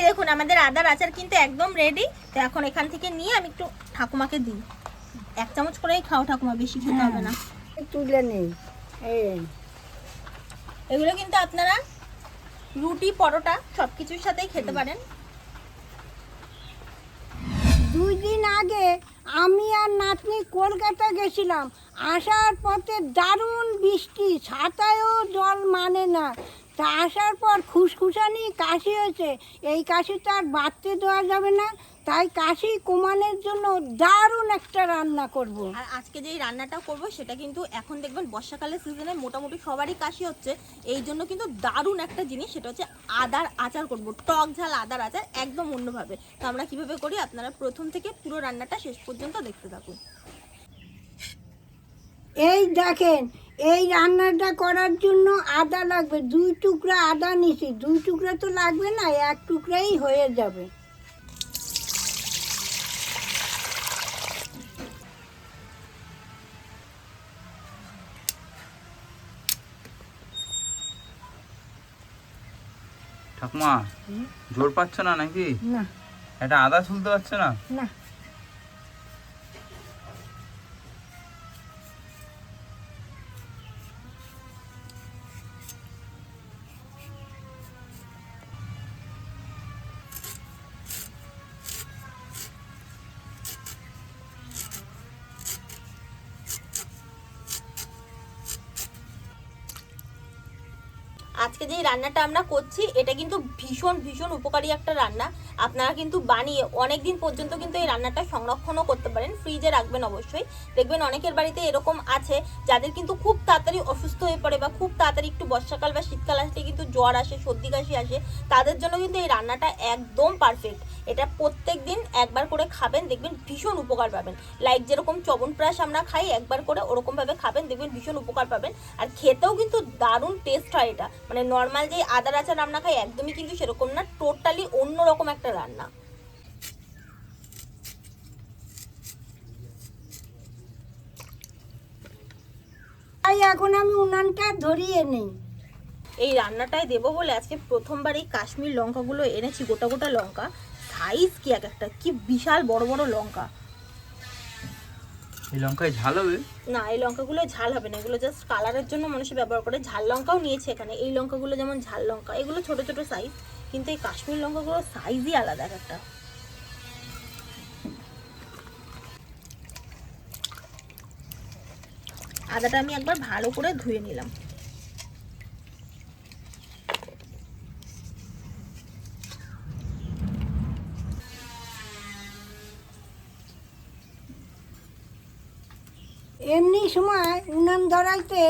দেখুন আমাদের আদার আচার কিন্তু একদম রেডি। তো এখন এখান থেকে নিয়ে আমি একটু ঠাকুমাকে দিই। 1 চামচ করেই খাও ঠাকুমা, বেশি খেতে হবে না। তুলে নেই। এগুলো কিন্তু আপনারা রুটি পরোটা সবকিছুর সাথেই খেতে পারেন। 2 দিন আগে আমি আর নাতনি কলকাতা গেছিলাম। আসার পথে দারুণ বৃষ্টি, ছাতায়ও জল মানে না। তা আসার পর খুসখুসানি কাশি হয়েছে। এই কাশি তো আর বাড়তে দেওয়া যাবে না, তাই কাশি কমানোর জন্য দারুণ একটা রান্না করব। আর আজকে যেই রান্নাটা করব সেটা কিন্তু এখন দেখবেন বর্ষাকালের সিজনে মোটামুটি সবারই কাশি হচ্ছে, এই জন্য কিন্তু দারুণ একটা জিনিস, সেটা হচ্ছে আদার আচার করব। টক ঝাল আদার আচার একদম অন্যভাবে। তো আমরা কিভাবে করি আপনারা প্রথম থেকে পুরো রান্নাটা শেষ পর্যন্ত দেখতে থাকুন। এই দেখেন, এই রান্নাটা করার জন্য আদা লাগবে। 2 টুকরা আদা নিছি। 2 টুকরা তো লাগবে না, 1 টুকরাই হয়ে যাবে। ঠাকুমা জোর পাচ্ছ না নাকি? না এটা আদা শুনতে পাচ্ছ না? না, আজকে যে রান্নাটা আমরা করছি এটা কিন্তু ভীষণ ভীষণ উপকারী একটা রান্না। আপনারা কিন্তু বানিয়ে অনেক দিন পর্যন্ত কিন্তু এই রান্নাটা সংরক্ষণও করতে পারেন, ফ্রিজে রাখবেন অবশ্যই। দেখবেন অনেকের বাড়িতে এরকম আছে যাদের কিন্তু খুব তাড়াতাড়ি অসুস্থ হয়ে পড়ে, বা খুব তাড়াতাড়ি একটু বর্ষাকাল বা শীতকাল আসলে কিন্তু জ্বর আসে, সর্দি কাশি আসে, তাদের জন্য কিন্তু এই রান্নাটা একদম পারফেক্ট। এটা প্রত্যেক দিন একবার করে খাবেন, দেখবেন ভীষণ উপকার পাবেন। লাইক যেরকম চ্যবনপ্রাশ আমরা খাই একবার করে, ওরকমভাবে খাবেন, দেখবেন ভীষণ উপকার পাবেন। আর খেতেও কিন্তু দারুণ টেস্ট হয়। এটা মানে নর্মাল যে আদার আচার রান্না খাই একদমই কিন্তু সেরকম না, টোটালি অন্যরকম একটা রান্না। তাই এখন আমি উনানটা ধরিয়ে নেই। এই রান্নাটায় দেবো বলে আজকে প্রথমবার এই কাশ্মীর লঙ্কাগুলো এনেছি, গোটা গোটা লঙ্কা। সাইজ কি এক একটা, কি বিশাল বড় বড় লঙ্কা। এই লঙ্কায় ঝাল হবে না, এই লঙ্কাগুলো ঝাল হবে না, এগুলো জাস্ট কালারের জন্য মানুষ ব্যবহার করে। ঝাল লঙ্কাও নিয়েছে এখানে। এই লঙ্কাগুলো যেমন ঝাল লঙ্কা, এগুলো ছোট ছোট সাইজ, কিন্তু এই কাশ্মীর লঙ্কাগুলো সাইজই আলাদা একটা। আদাটা আমি একবার ভালো করে ধুয়ে নিলাম। এমনি সময় উনান ধরাইতে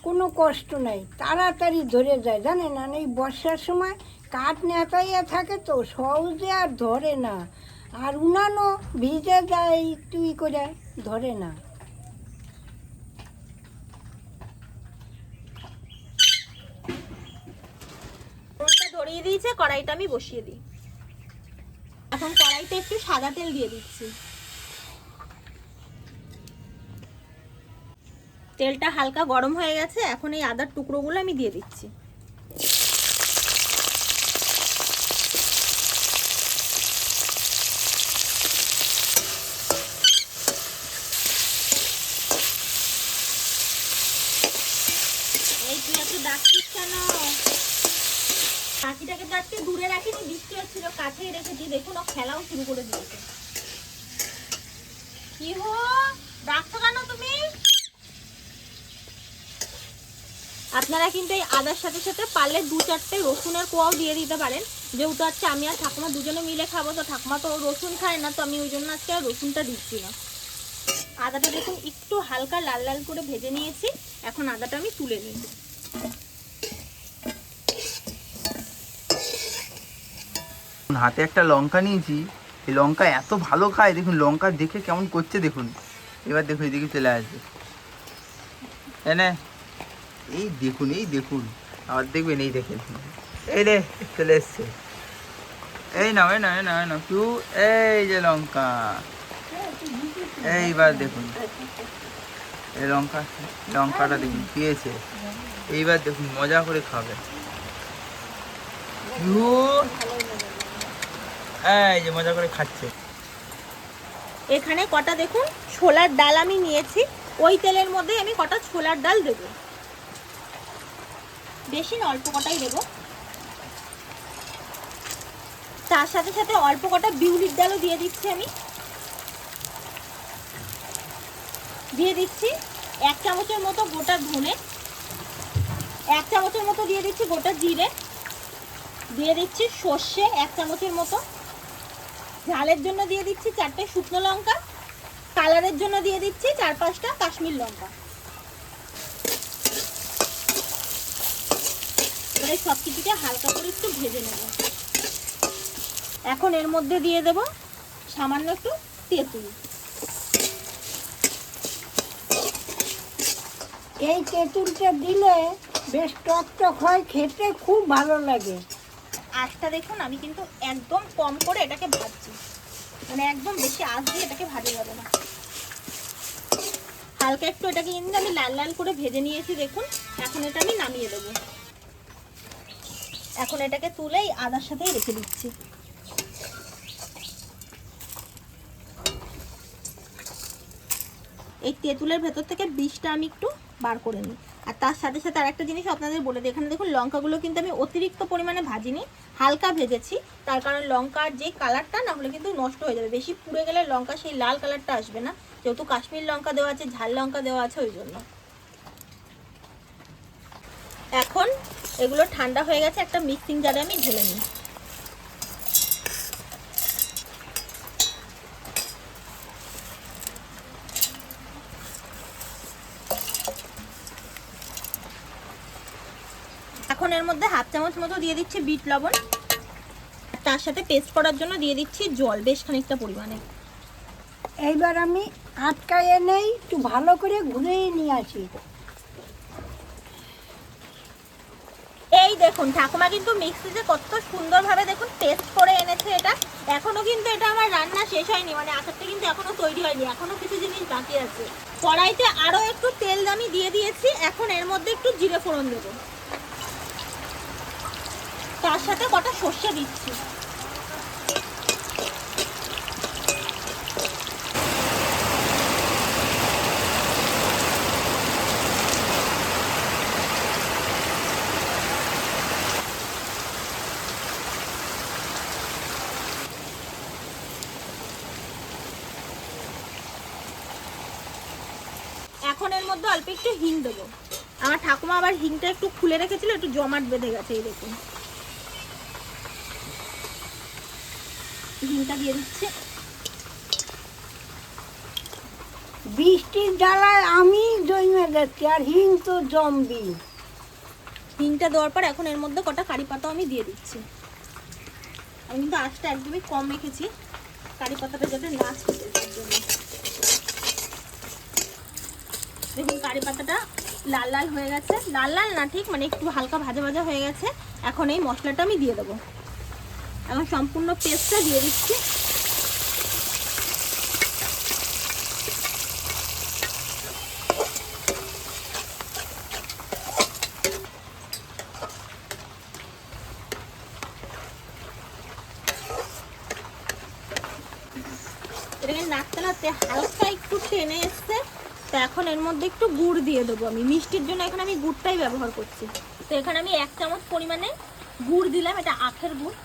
কোনো কষ্ট নেই, তাড়াতাড়ি ধরে যায় জানেন। আর এই বর্ষার সময় কাঠ নেতাইয়া থাকে তো সহজে আর ধরে না, আর উনানও ভিজে যায়, তুই করে ধরে না। ফোনটা ধরিয়ে দিয়েছে, কড়াইটা আমি বসিয়ে দিই। এখন কড়াইতে একটু সাদা তেল দিয়ে দিচ্ছি। তেলটা হালকা গরম হয়ে গেছে, এখন এই আদার টুকরোগুলো আমি দিয়ে দিচ্ছি। এই তুই এত ডাকছিস কেন? পাখিটাকে তো আজকে দূরে রাখিনি, বৃষ্টি হচ্ছিল, কাছেই রেখেছি। দেখুন ও খেলাও শুরু করে দিয়েছে। কি হো, ডাকছো কেন তুমি? আপনারা কিন্তু এই আদার সাথে সাথে পারলে 2-4টে রসুনের কোয়াও দিয়ে দিতে পারেন। যেহেতু আজকে আমি আর ঠাকুমা দুজনে মিলে খাবো, তো ঠাকুমা তো রসুন খায় না, তো আমি ওই জন্য আজকে আর রসুনটা দিচ্ছি না। আদাটা দেখুন একটু হালকা লাল লাল করে ভেজে নিয়েছি, এখন আদাটা আমি তুলে নিই। হাতে একটা লঙ্কা নিয়েছি, এই লঙ্কা এত ভালো খায়, দেখুন লঙ্কা দেখে কেমন করছে দেখুন। এবার দেখুন এদিকে চলে আসবে, এনে এই দেখুন, এই দেখুন, আবার দেখবেন, এই দেখেন, এই রে চলে এসছে। এই নাও, এই না, এই না, এই না কেউ, এই যে লঙ্কা। এইবার দেখুন এই লঙ্কাটা দেখুন পেয়েছে। এইবার দেখুন মজা করে খাবে। এই যে মজা করে খাচ্ছে। এখানে কটা দেখুন ছোলার ডাল আমি নিয়েছি, ওই তেলের মধ্যে আমি কটা ছোলার ডাল দেব, বেশি না অল্প কটাই দেব। তার সাথে সাথে অল্প কটা বিউলির ডালও দিয়ে দিচ্ছি আমি। দিয়ে দিচ্ছি 1 চামচের মতো গোটা ধনে, 1 চামচের মতো দিয়ে দিচ্ছি গোটা জিরে, দিয়ে দিচ্ছি সর্ষে 1 চামচের মতো, ঝালের জন্য দিয়ে দিচ্ছি 4টে শুকনো লঙ্কা, কালারের জন্য দিয়ে দিচ্ছি 4-5টা কাশ্মীর লঙ্কা। এবারে সব কিছুকে হালকা করে একটু ভেজে নেব। এখন এর মধ্যে দিয়ে দেব সামান্য একটু তেঁতুল। এই তেঁতুলটা দিলে বেশ টক টক হয়, খেতে খুব ভালো লাগে। আঁচটা দেখুন আমি কিন্তু একদম কম করে এটাকে ভাজছি, মানে একদম বেশি আঁচ দিয়ে এটাকে ভাজা যাবে না। হালকা একটু এটাকে কিন্তু আমি লাল লাল করে ভেজে নিয়েছি দেখুন। এখন এটা আমি নামিয়ে দেবো। এখন এটাকে তুলে এই আদার সাথেই রেখে দিচ্ছি। এই তেঁতুলের ভেতর থেকে বীজটা আমি একটু বার করে নিই। আর তার সাথে সাথে আরেকটা জিনিস আপনাদের বলে দিই, এখানে দেখুন লঙ্কাগুলো কিন্তু আমি অতিরিক্ত পরিমাণে ভাজিনি, হালকা ভেজেছি। তার কারণ লঙ্কার যে কালারটা না হলে কিন্তু নষ্ট হয়ে যাবে, বেশি পুড়ে গেলে লঙ্কা সেই লাল কালারটা আসবে না, যেহেতু কাশ্মীর লঙ্কা দেওয়া আছে, ঝাল লঙ্কা দেওয়া আছে, ওই জন্য। এখন এগুলো ঠান্ডা হয়ে গেছে, একটা মিক্সিং জারে আমি ঢেলে নিই। এখন এর মধ্যে 1/2 চামচ মতো দিয়ে দিচ্ছি বিট লবণ, তার সাথে পেস্ট করার জন্য দিয়ে দিচ্ছি জল বেশ খানিকটা পরিমাণে। এইবার আমি আটকায় নেই, একটু ভালো করে ঘুরিয়ে নিয়ে আসি। এই দেখুন ঠাকুমা কিন্তু মিক্সিতে কত সুন্দরভাবে দেখুন পেস্ট করে এনেছে এটা। এখনো কিন্তু এটা আমার রান্না শেষ হয়নি, মানে আচারটা কিন্তু এখনো তৈরি হয়নি, এখনো কিছু জিনিস বাকি আছে। কড়াইতে আরো একটু তেল আমি দিয়ে দিয়েছি। এখন এর মধ্যে একটু জিরে ফোড়ন দেবো, তার সাথে কটা সর্ষে দিচ্ছি। এখন এর মধ্যে অল্প একটু হিং দেবো। আমার ঠাকুমা আবার হিংটা একটু খুলে রেখেছিল, একটু জমাট বেঁধে গেছে, এই দেখুন। হিংটা দিয়ে দিচ্ছি। বৃষ্টির জ্বালায় আমি জমে যাচ্ছি, আর হিং তো জমবি। হিংটা দেওয়ার পর এখন এর মধ্যে কটা কারি পাতাও আমি দিয়ে দিচ্ছি। আমি কিন্তু আঁচটা একদমই কম রেখেছি, কারি পাতাটা যাতে না ছুটে তার জন্য। দেখুন কারি পাতাটা লাল লাল হয়ে গেছে, লাল লাল না ঠিক, মানে একটু হালকা ভাজা ভাজা হয়ে গেছে। এখন এই মশলাটা আমি দিয়ে দেবো। এখন সম্পূর্ণ পেস্টটা দিয়ে দিচ্ছি। এটাকে নাড়তে নাড়তে হালকা একটু টেনে এসছে, তো এখন এর মধ্যে একটু গুড় দিয়ে দেবো। আমি মিষ্টির জন্য এখানে আমি গুড়টাই ব্যবহার করছি। তো এখানে আমি 1 চামচ পরিমাণে গুড় দিলাম, এটা আখের গুড়।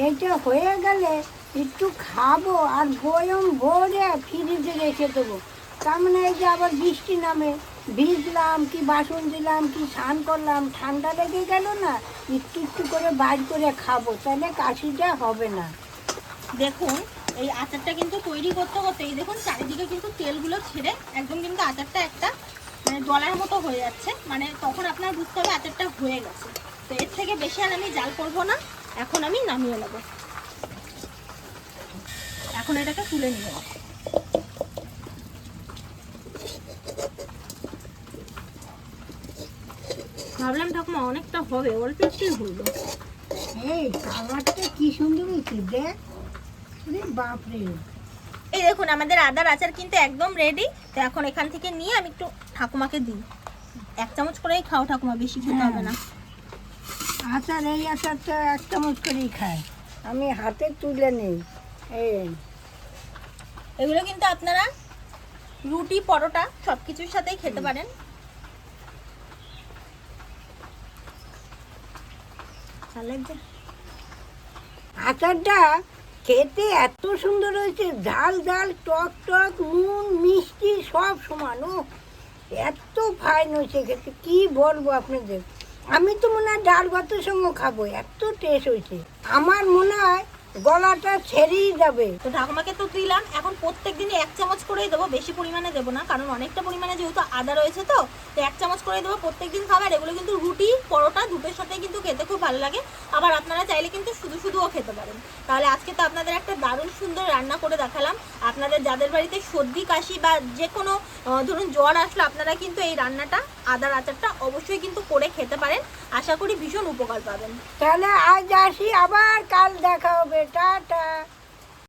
এইটা হয়ে গেলে একটু খাবো, আর বয়ম ভরে ফ্রিজে রেখে দেবো। তার মানে এই যে আবার বৃষ্টি নামে, ভিজলাম কি বাসন দিলাম কি স্নান করলাম, ঠান্ডা লেগে গেল না, একটু একটু করে বাইর করে খাবো, তাহলে কাশিটা হবে না। দেখুন এই আচারটা কিন্তু তৈরি করতে করতে এই দেখুন চারিদিকে কিন্তু তেলগুলো ছেড়ে একদম কিন্তু আচারটা একটা মানে জলের মতো হয়ে যাচ্ছে, মানে তখন আপনার বুঝতে হবে আচারটা হয়ে গেছে। তো এর থেকে বেশি আর আমি জাল করবো না, এখন আমি নামিয়ে নেবো। এখন এটাকে তুলে নিয়ে নেব। ভাবলাম ঠাকুমা অনেকটা হবে, অল্প একটুই হলো। এই কালারটা কি সুন্দর হয়েছে দেখ, বাপরে। এই দেখুন আমাদের আদার আচার কিন্তু একদম রেডি। তো এখন এখান থেকে নিয়ে আমি একটু ঠাকুমাকে দিই। 1 চামচ করেই খাও ঠাকুমা, বেশি খেতে হবে না। আচার এই আচারটা 1 চামচ করেই খায়, আমি হাতে তুলে নিই। এই এগুলো কিন্তু আপনারা রুটি পরোটা সব কিছুর সাথেই খেতে পারেন। আচারটা খেতে এত সুন্দর হয়েছে, ঝাল ঝাল টক টক নুন মিষ্টি সব সমান। ও এত ফাইন হয়েছে খেতে, কি বলবো আপনাদের। আমি তো মনে হয় ডাল ভাতের সঙ্গে খাবো, এত টেস্ট হয়েছে। আমার মনে হয় গলাটা ছেড়েই যাবে। তো ঠাকুমাকে তো দিলাম, এখন প্রত্যেক দিনই 1 চামচ করেই দেবো, বেশি পরিমাণে দেবো না, কারণ অনেকটা পরিমাণে যেহেতু আদা রয়েছে তো 1 চামচ করে দেবো প্রত্যেক দিন খাবার। এগুলো কিন্তু রুটি পরোটা দুটোর সাথে কিন্তু খেতে খুব ভালো লাগে। আবার আপনারা চাইলে কিন্তু শুধু শুধুও খেতে পারেন। তাহলে আজকে তো আপনাদের একটা দারুণ সুন্দর রান্না করে দেখালাম। আপনাদের যাদের বাড়িতে সর্দি কাশি বা যে কোনো ধরুন জ্বর আসলো, আপনারা কিন্তু এই রান্নাটা আদার আচারটা অবশ্যই কিন্তু করে খেতে পারেন। আশা করি ভীষণ উপকার পাবেন। তাহলে আজ আসি, আবার কাল দেখা হবে। টাটা।